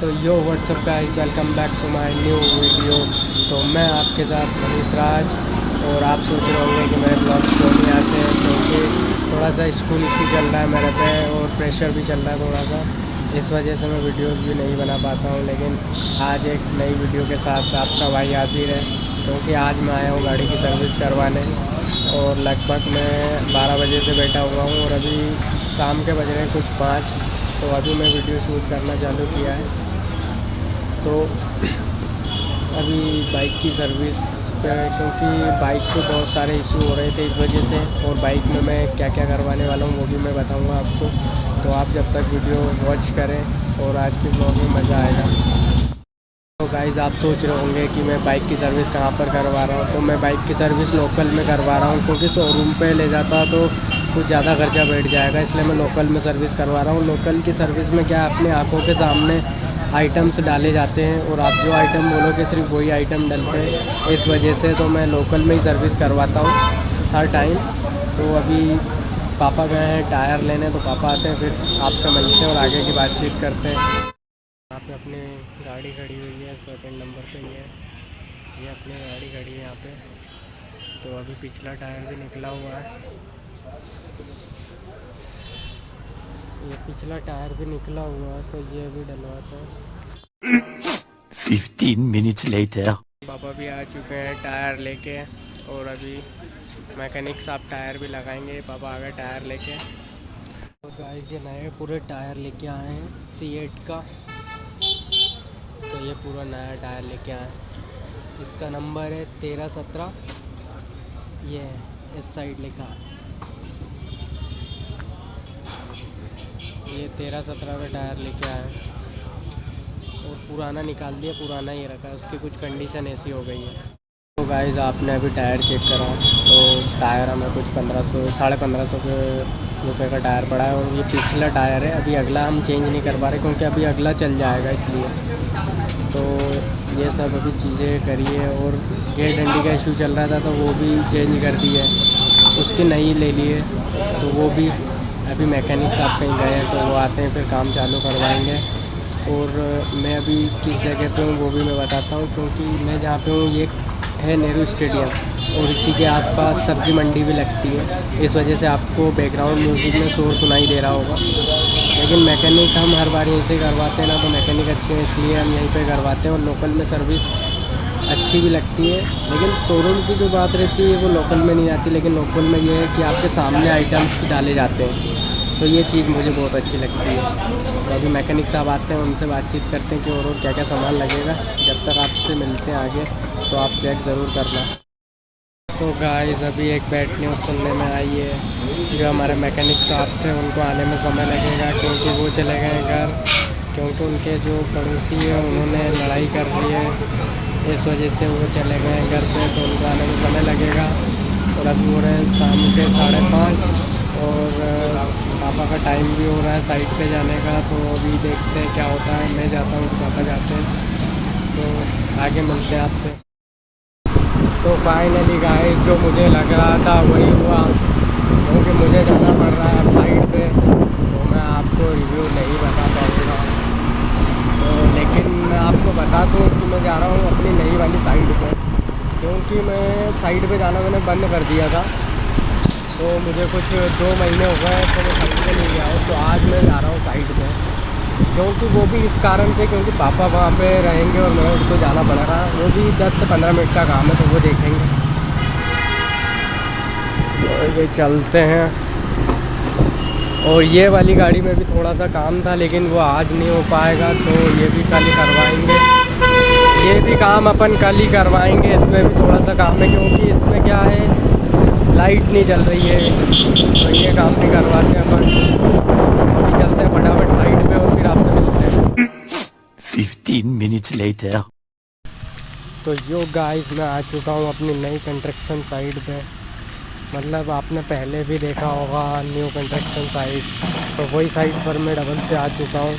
तो yo what's up guys, welcome back to my new video. तो मैं आपके साथ मनीष राज, और आप सोच रहे होंगे कि मेरे ब्लॉग्स क्यों नहीं आते हैं, क्योंकि थोड़ा सा स्कूल इशू चल रहा है मेरे पे और प्रेशर भी चल रहा है थोड़ा सा। इस वजह से मैं वीडियोस भी नहीं बना पाता हूँ। लेकिन आज एक नई वीडियो के साथ आपका भाई हाजिर है, क्योंकि आज मैं आया हूँ गाड़ी की सर्विस करवाने। और लगभग मैं 12 बजे से बैठा हुआ हूँ और अभी शाम के बज रहे हैं कुछ 5। तो अभी मैं वीडियो शूट करना चालू किया है। तो अभी बाइक की सर्विस पे, क्योंकि बाइक को बहुत सारे इशू हो रहे थे इस वजह से, और बाइक में मैं क्या क्या करवाने वाला हूँ वो भी मैं बताऊँगा आपको। तो आप जब तक वीडियो वॉच करें और आज के ब्लॉग में मज़ा आएगा। तो गाइज़, आप सोच रहे होंगे कि मैं बाइक की सर्विस कहाँ पर करवा रहा हूँ। तो मैं बाइक की सर्विस लोकल में करवा रहा हूँ, क्योंकि शोरूम पे ले जाता तो कुछ ज़्यादा खर्चा बैठ जाएगा, इसलिए मैं लोकल में सर्विस करवा रहा हूँ। लोकल की सर्विस में क्या है, अपनी आंखों के सामने आइटम्स डाले जाते हैं और आप जो आइटम बोलोगे सिर्फ वही आइटम डलते हैं। इस वजह से तो मैं लोकल में ही सर्विस करवाता हूँ हर टाइम। तो अभी पापा गए हैं टायर लेने, तो पापा आते हैं फिर आपसे मिलते हैं और आगे की बातचीत करते हैं। यहाँ पे अपनी गाड़ी खड़ी हुई है, सेकंड नंबर पे ही है ये अपनी गाड़ी खड़ी है यहाँ पे। तो अभी पिछला टायर भी निकला हुआ है, ये पिछला टायर भी निकला हुआ है, तो ये भी डलवाता है। 15 minutes later. पापा भी आ चुके हैं टायर लेके, और अभी मैकेनिक साहब टायर भी लगाएंगे। पापा आ गए टायर लेके। तो गाइस, ये नए पूरे टायर लेके आए हैं C8 का। तो ये पूरा नया टायर लेके आए हैं, इसका नंबर है 1317। ये इस साइड लिखा है, ये 1317 का टायर लेके आए हैं। और पुराना निकाल दिया, पुराना ही रखा है, उसकी कुछ कंडीशन ऐसी हो गई है। तो गाइस, आपने अभी टायर चेक करा, तो टायर हमें कुछ 1500 1550 के रुपये का टायर पड़ा है। और ये पिछला टायर है, अभी अगला हम चेंज नहीं कर पा रहे, क्योंकि अभी अगला चल जाएगा इसलिए। तो ये सब अभी चीज़ें करी है। और गेट डंडी का इशू चल रहा था, तो वो भी चेंज कर दी है, उसकी नई ले ली है। तो वो भी अभी मैकेनिक साहब कहीं गए हैं, तो वो आते हैं फिर काम चालू करवाएंगे। और मैं अभी किस जगह पे हूँ वो भी मैं बताता हूँ, क्योंकि मैं जहाँ पे हूँ ये है नेहरू स्टेडियम, और इसी के आसपास सब्जी मंडी भी लगती है। इस वजह से आपको बैकग्राउंड म्यूज़िक में शोर सुनाई दे रहा होगा। लेकिन मैकेनिक हम हर बार यहीं से करवाते हैं ना, तो मैकेनिक अच्छे हैं इसलिए हम यहीं पे करवाते हैं। और लोकल में सर्विस अच्छी भी लगती है, लेकिन शोरूम की जो बात रहती है वो लोकल में नहीं आती। लेकिन लोकल में ये है कि आपके सामने आइटम्स डाले जाते हैं, तो ये चीज़ मुझे बहुत अच्छी लगती है। तो अभी मैकेनिक साहब आते हैं, उनसे बातचीत करते हैं कि और क्या क्या सामान लगेगा। जब तक आपसे मिलते हैं आगे, तो आप चेक ज़रूर करना। तो गाइस, अभी एक बैड न्यूज़ सुनने में आई है। जो हमारे मैकेनिक साहब थे उनको आने में समय लगेगा, क्योंकि वो चले गए घर, क्योंकि उनके जो पड़ोसी हैं उन्होंने लड़ाई कर ली है। इस वजह से वो चले गए घर पे, तो उनको आने में समय लगेगा। और अभी हो रहे हैं शाम के 5:30, और पापा का टाइम भी हो रहा है साइट पे जाने का। तो अभी देखते हैं क्या होता है। मैं जाता हूँ तो पापा जाते हैं, तो आगे मिलते हैं आपसे। तो फाइनली गाइस, जो मुझे लग रहा था वही हुआ, क्योंकि मुझे जाना पड़ रहा है अब साइट पे। तो मैं आपको रिव्यू नहीं बता पाऊँगा, तो लेकिन मैं आपको बता दूँ कि मैं जा रहा हूँ अपनी नई वाली साइट पे, क्योंकि मैं साइट पे जाना मैंने बंद कर दिया था। तो मुझे कुछ 2 महीने हो गए, तो मैं साइट पे नहीं गया हूँ। तो आज मैं जा रहा हूँ साइट पे, क्योंकि वो भी इस कारण से, क्योंकि पापा वहाँ पे रहेंगे और मेरे को जाना पड़ेगा। वो भी 10 से 15 मिनट का काम है, तो वो देखेंगे। तो ये चलते हैं। और ये वाली गाड़ी में भी थोड़ा सा काम था, लेकिन वो आज नहीं हो पाएगा, तो ये भी कल ही करवाएंगे। ये भी काम अपन कल ही करवाएंगे। इसमें भी थोड़ा सा काम है, क्योंकि इसमें क्या है, लाइट नहीं चल रही है, तो ये काम भी करवाते हैं अपन। अभी चलते हैं फटाफट साइड पे, और फिर आपसे मिलते हैं 15 minutes later. तो यो गाइस, मैं आ चुका हूँ अपनी नई कंस्ट्रक्शन साइट पे। मतलब आपने पहले भी देखा होगा न्यू कंस्ट्रक्शन साइट, तो वही साइट पर मैं डबल से आ चुका हूँ।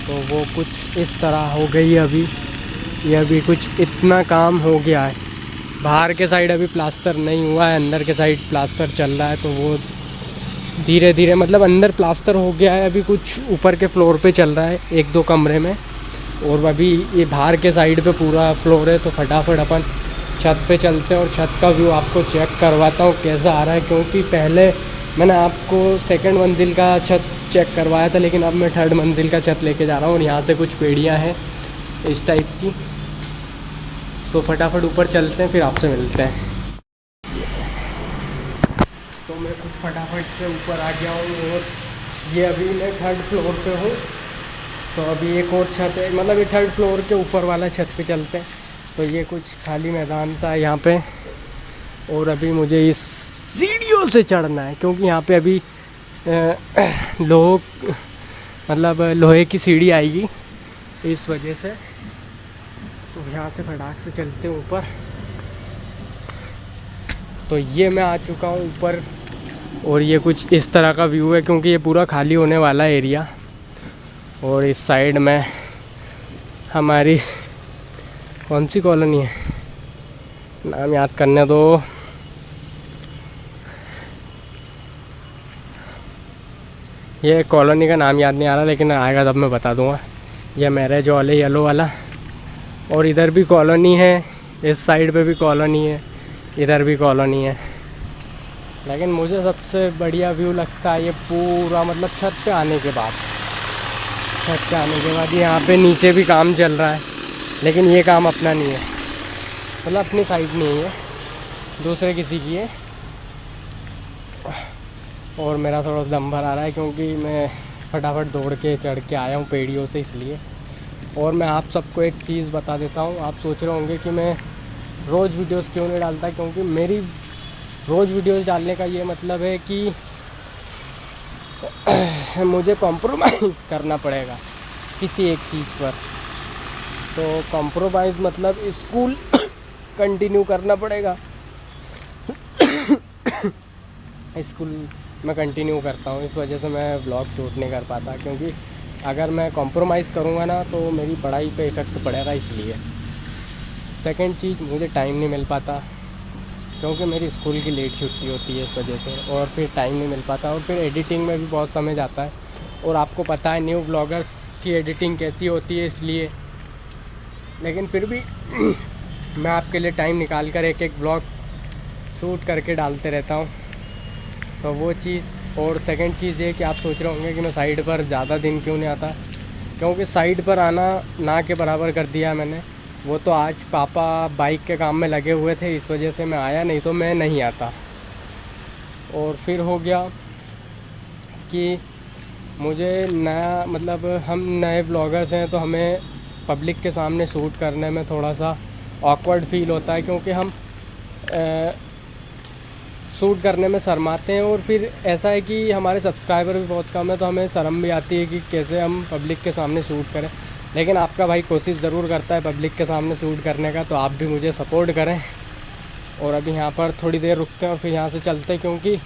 तो वो कुछ इस तरह हो गई है अभी। ये अभी कुछ इतना काम हो गया है। बाहर के साइड अभी प्लास्टर नहीं हुआ है, अंदर के साइड प्लास्टर चल रहा है। तो वो धीरे धीरे, मतलब अंदर प्लास्टर हो गया है, अभी कुछ ऊपर के फ्लोर पे चल रहा है 1-2 कमरे में। और अभी ये बाहर के साइड पे पूरा फ्लोर है, तो फटाफट अपन छत पे चलते हैं और छत का व्यू आपको चेक करवाता हूँ कैसा आ रहा है। क्योंकि पहले मैंने आपको सेकंड मंजिल का छत चेक करवाया था, लेकिन अब मैं थर्ड मंजिल का छत लेके जा रहा हूँ और यहाँ से कुछ पेड़ियाँ हैं इस टाइप की। तो फटाफट ऊपर चलते हैं, फिर आपसे मिलते हैं। तो मैं कुछ फटाफट से ऊपर आ गया हूँ और ये अभी मैं थर्ड फ्लोर पे हूँ। तो अभी एक और छत है, मतलब ये थर्ड फ्लोर के ऊपर वाला छत पे चलते हैं। तो ये कुछ खाली मैदान सा है यहाँ पे, और अभी मुझे इस सीढ़ियों से चढ़ना है क्योंकि यहाँ पे अभी लोहे की सीढ़ी आएगी, इस वजह से। तो यहाँ से फटाक से चलते हैं ऊपर। तो ये मैं आ चुका हूँ ऊपर, और ये कुछ इस तरह का व्यू है क्योंकि ये पूरा खाली होने वाला एरिया। और इस साइड में हमारी कौन सी कॉलोनी है, नाम याद करने दो। ये कॉलोनी का नाम याद नहीं आ रहा, लेकिन आएगा तब मैं बता दूंगा। ये मैरिज हॉल है येलो वाला, और इधर भी कॉलोनी है, इस साइड पे भी कॉलोनी है, इधर भी कॉलोनी है। लेकिन मुझे सबसे बढ़िया व्यू लगता है ये पूरा, मतलब छत पे आने के बाद। छत पे आने के बाद यहाँ पे नीचे भी काम चल रहा है, लेकिन ये काम अपना नहीं है, मतलब अपनी साइड नहीं है, दूसरे किसी की है। और मेरा थोड़ा दम भर आ रहा है क्योंकि मैं फटाफट दौड़ के चढ़ के आया हूँ पेड़ियों से, इसलिए। और मैं आप सबको एक चीज़ बता देता हूँ, आप सोच रहे होंगे कि मैं रोज़ वीडियोस क्यों नहीं डालता। क्योंकि मेरी रोज़ वीडियोस डालने का ये मतलब है कि मुझे कॉम्प्रोमाइज़ करना पड़ेगा किसी एक चीज़ पर। तो कॉम्प्रोमाइज़ मतलब स्कूल कंटिन्यू करना पड़ेगा। स्कूल मैं कंटिन्यू करता हूँ, इस वजह से मैं व्लॉग शूट नहीं कर पाता। क्योंकि अगर मैं कॉम्प्रोमाइज़ करूँगा ना तो मेरी पढ़ाई पे इफ़ेक्ट पड़ेगा, इसलिए। सेकंड चीज़, मुझे टाइम नहीं मिल पाता क्योंकि मेरी स्कूल की लेट छुट्टी होती है, इस वजह से। और फिर टाइम नहीं मिल पाता, और फिर एडिटिंग में भी बहुत समय जाता है। और आपको पता है न्यू ब्लॉगर्स की एडिटिंग कैसी होती है, इसलिए। लेकिन फिर भी मैं आपके लिए टाइम निकाल कर एक एक ब्लॉग शूट करके डालते रहता हूँ। तो वो चीज़। और सेकंड चीज़ ये कि आप सोच रहे होंगे कि मैं साइड पर ज़्यादा दिन क्यों नहीं आता, क्योंकि साइड पर आना ना के बराबर कर दिया मैंने। वो तो आज पापा बाइक के काम में लगे हुए थे, इस वजह से मैं आया, नहीं तो मैं नहीं आता। और फिर हो गया कि मुझे नया, मतलब हम नए ब्लॉगर्स हैं, तो हमें पब्लिक के सामने शूट करने में थोड़ा सा ऑकवर्ड फील होता है, क्योंकि हम शूट करने में शर्माते हैं। और फिर ऐसा है कि हमारे सब्सक्राइबर भी बहुत कम है, तो हमें शर्म भी आती है कि कैसे हम पब्लिक के सामने शूट करें। लेकिन आपका भाई कोशिश ज़रूर करता है पब्लिक के सामने शूट करने का, तो आप भी मुझे सपोर्ट करें। और अभी यहाँ पर थोड़ी देर रुकते हैं और फिर यहाँ से चलते हैं, क्योंकि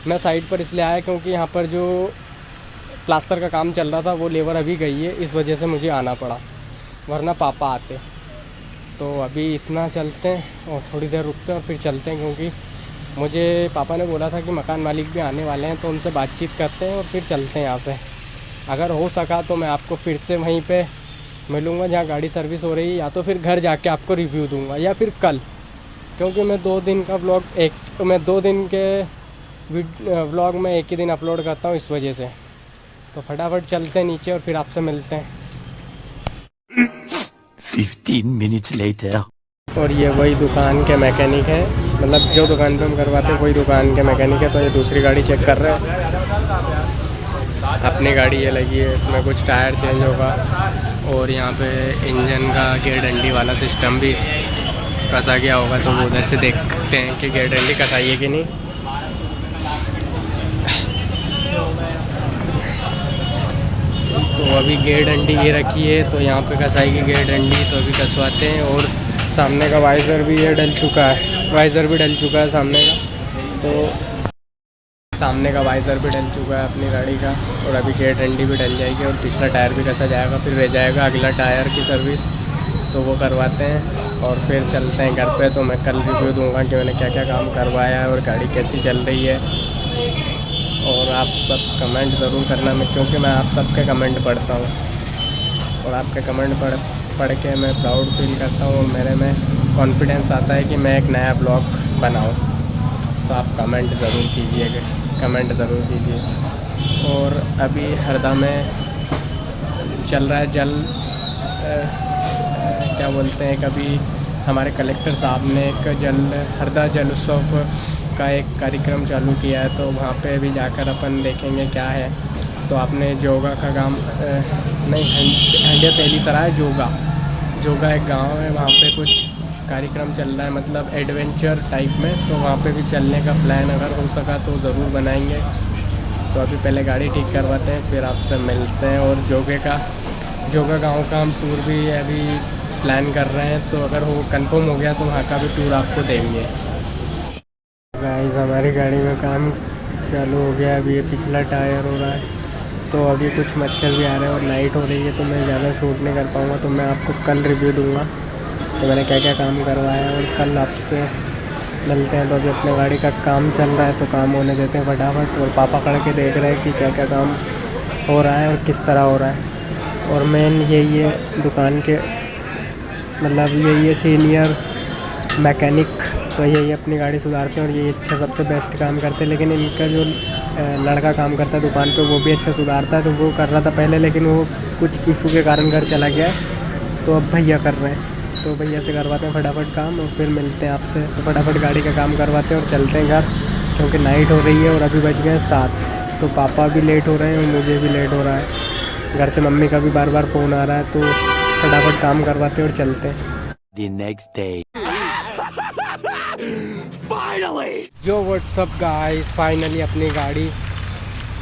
मैं साइड पर इसलिए आया क्योंकि यहाँ पर जो प्लास्टर का काम चल रहा था वो लेबर अभी गई है, इस वजह से मुझे आना पड़ा, वरना पापा आते। तो अभी इतना चलते हैं और थोड़ी देर रुकते हैं और फिर चलते हैं, क्योंकि मुझे पापा ने बोला था कि मकान मालिक भी आने वाले हैं, तो उनसे बातचीत करते हैं और फिर चलते हैं यहाँ से। अगर हो सका तो मैं आपको फिर से वहीं पे मिलूँगा जहाँ गाड़ी सर्विस हो रही है, या तो फिर घर जाके आपको रिव्यू दूँगा, या फिर कल। क्योंकि मैं 2 दिन का व्लॉग मैं 2 दिन के व्लॉग में एक ही दिन अपलोड करता हूँ, इस वजह से। तो फटाफट चलते हैं नीचे और फिर आपसे मिलते हैं। 15 minutes later. और ये वही दुकान के मैकेनिक है, मतलब जो दुकान पे हम करवाते हैं वही दुकान के मैकेनिक है। तो ये दूसरी गाड़ी चेक कर रहे हैं। अपनी गाड़ी ये लगी है, इसमें कुछ टायर चेंज होगा, और यहाँ पे इंजन का गेयर डंडी वाला सिस्टम भी कसा गया होगा। तो वो उधर से देखते हैं कि गेयर डंडी कसाई है कि नहीं। तो अभी गेयर डंडी ये रखी है, तो यहाँ पे कसाई की गेयर डंडी, तो अभी कसवाते हैं। और सामने का वाइज़र भी ये डल चुका है, वाइज़र भी डल चुका है सामने का। तो सामने का वाइज़र भी डल चुका है अपनी गाड़ी का, और अभी गेयर डंडी भी डल जाएगी और पिछला टायर भी कसा जाएगा। फिर रह जाएगा अगला टायर की सर्विस, तो वो करवाते हैं और फिर चलते हैं घर पे। तो मैं कल रिव्यू दूंगा कि मैंने क्या क्या काम करवाया है और गाड़ी कैसी चल रही है। और आप सब कमेंट ज़रूर करना, मैं क्योंकि मैं आप सबके कमेंट पढ़ता हूँ। और आपके कमेंट पढ़ के मैं प्राउड फील करता हूँ और मेरे में कॉन्फिडेंस आता है कि मैं एक नया ब्लॉग बनाऊँ। तो आप कमेंट ज़रूर कीजिएगा, कमेंट ज़रूर कीजिए। और अभी हरदा में चल रहा है क्या बोलते हैं, कभी हमारे कलेक्टर साहब ने एक हरदा जल उत्सव का एक कार्यक्रम चालू किया है, तो वहाँ पे भी जाकर अपन देखेंगे क्या है। तो आपने जोगा का गांव नहीं, हंडिया तेलीसराय जोगा एक गांव है, वहाँ पे कुछ कार्यक्रम चल रहा है, मतलब एडवेंचर टाइप में। तो वहाँ पे भी चलने का प्लान अगर हो सका तो ज़रूर बनाएंगे। तो अभी पहले गाड़ी ठीक करवाते हैं, फिर आपसे मिलते हैं। और जोगा गांव का हम टूर भी अभी प्लान कर रहे हैं, तो अगर वो कंफर्म हो गया तो वहाँ का भी टूर आपको देंगे। गाइस हमारी गाड़ी में काम चालू हो गया। अभी ये पिछला टायर हो रहा है, तो अभी कुछ मच्छर भी आ रहे हैं और नाइट हो रही है, तो मैं ज़्यादा शूट नहीं कर पाऊँगा। तो मैं आपको कल रिव्यू दूँगा तो मैंने क्या क्या काम करवाया है, और कल आपसे मिलते हैं। तो अभी अपने गाड़ी का काम चल रहा है, तो काम होने देते हैं फटाफट। और पापा खड़े के देख रहे हैं कि क्या क्या काम हो रहा है और किस तरह हो रहा है। और मेन यही है दुकान के, मतलब यही है सीनियर मैकेनिक, तो यही अपनी गाड़ी सुधारते हैं और यही अच्छा सबसे बेस्ट काम करते हैं। लेकिन इनका जो लड़का काम करता है दुकान पे, वो भी अच्छा सुधारता है। तो वो कर रहा था पहले, लेकिन वो कुछ इशू के कारण घर चला गया है, तो अब भैया कर रहे हैं। तो भैया से करवाते हैं फटाफट काम और फिर मिलते हैं आपसे। तो फटाफट गाड़ी का काम करवाते हैं और चलते हैं घर, क्योंकि नाइट हो रही है और अभी बज गए 7। तो पापा भी लेट हो रहे हैं और मुझे भी लेट हो रहा है। घर से मम्मी का भी बार बार फ़ोन आ रहा है, तो फटाफट काम करवाते हैं और चलते हैं। The next day. जो व्हाट्सअप गाइस, फाइनली अपनी गाड़ी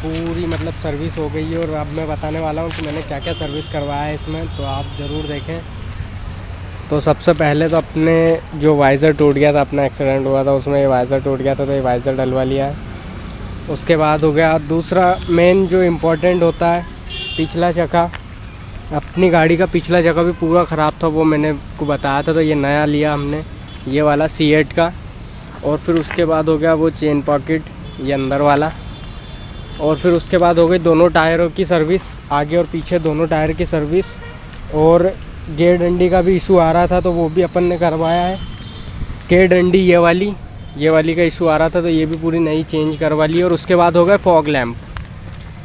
पूरी मतलब सर्विस हो गई है। और अब मैं बताने वाला हूँ कि मैंने क्या क्या सर्विस करवाया है इसमें, तो आप ज़रूर देखें। तो सबसे पहले तो अपने जो वाइज़र टूट गया था, अपना एक्सीडेंट हुआ था उसमें ये वाइज़र टूट गया था, तो ये वाइज़र डलवा लिया है। उसके बाद हो गया दूसरा मेन जो इम्पोर्टेंट होता है, पिछला चक्का। अपनी गाड़ी का पिछला चक्का भी पूरा ख़राब था, वो मैंने को बताया था, तो ये नया लिया हमने, ये वाला C8 का। और फिर उसके बाद हो गया वो चेन पॉकेट, ये अंदर वाला। और फिर उसके बाद हो गई दोनों टायरों की सर्विस, आगे और पीछे दोनों टायर की सर्विस। और गेयर डंडी का भी इशू आ रहा था, तो वो भी अपन ने करवाया है। गेयर डंडी ये वाली का इशू आ रहा था, तो ये भी पूरी नई चेंज करवा ली। और उसके बाद हो गए फॉग लैम्प,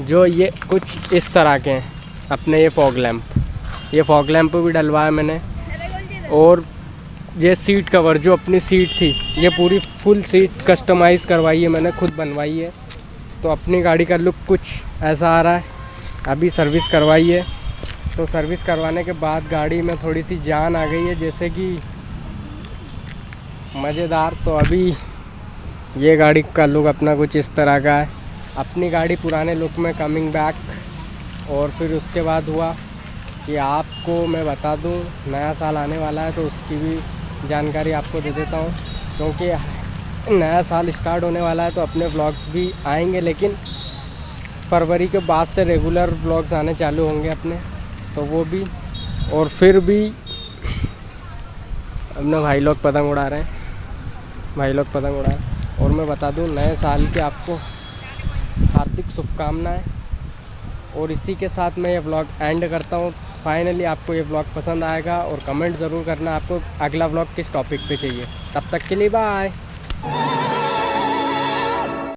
जो ये कुछ इस तरह के हैं अपने, ये फॉग लैम्प भी डलवाया मैंने। और ये सीट कवर, जो अपनी सीट थी, ये पूरी फुल सीट कस्टमाइज़ करवाई है मैंने, खुद बनवाई है। तो अपनी गाड़ी का लुक कुछ ऐसा आ रहा है। अभी सर्विस करवाई है, तो सर्विस करवाने के बाद गाड़ी में थोड़ी सी जान आ गई है, जैसे कि मज़ेदार। तो अभी ये गाड़ी का लुक अपना कुछ इस तरह का है, अपनी गाड़ी पुराने लुक में कमिंग बैक। और फिर उसके बाद हुआ कि आपको मैं बता दूं, नया साल आने वाला है, तो उसकी भी जानकारी आपको दे देता हूं। क्योंकि नया साल स्टार्ट होने वाला है, तो अपने व्लॉग्स भी आएंगे, लेकिन फरवरी के बाद से रेगुलर व्लॉग्स आने चालू होंगे अपने, तो वो भी। और फिर भी अपने भाई लोग पतंग उड़ा रहे हैं। और मैं बता दूं, नए साल की आपको हार्दिक शुभकामनाएं। और इसी के साथ मैं ये व्लॉग एंड करता हूँ। फाइनली आपको ये व्लॉग पसंद आएगा, और कमेंट ज़रूर करना आपको अगला व्लॉग किस टॉपिक पे चाहिए। तब तक के लिए बाय।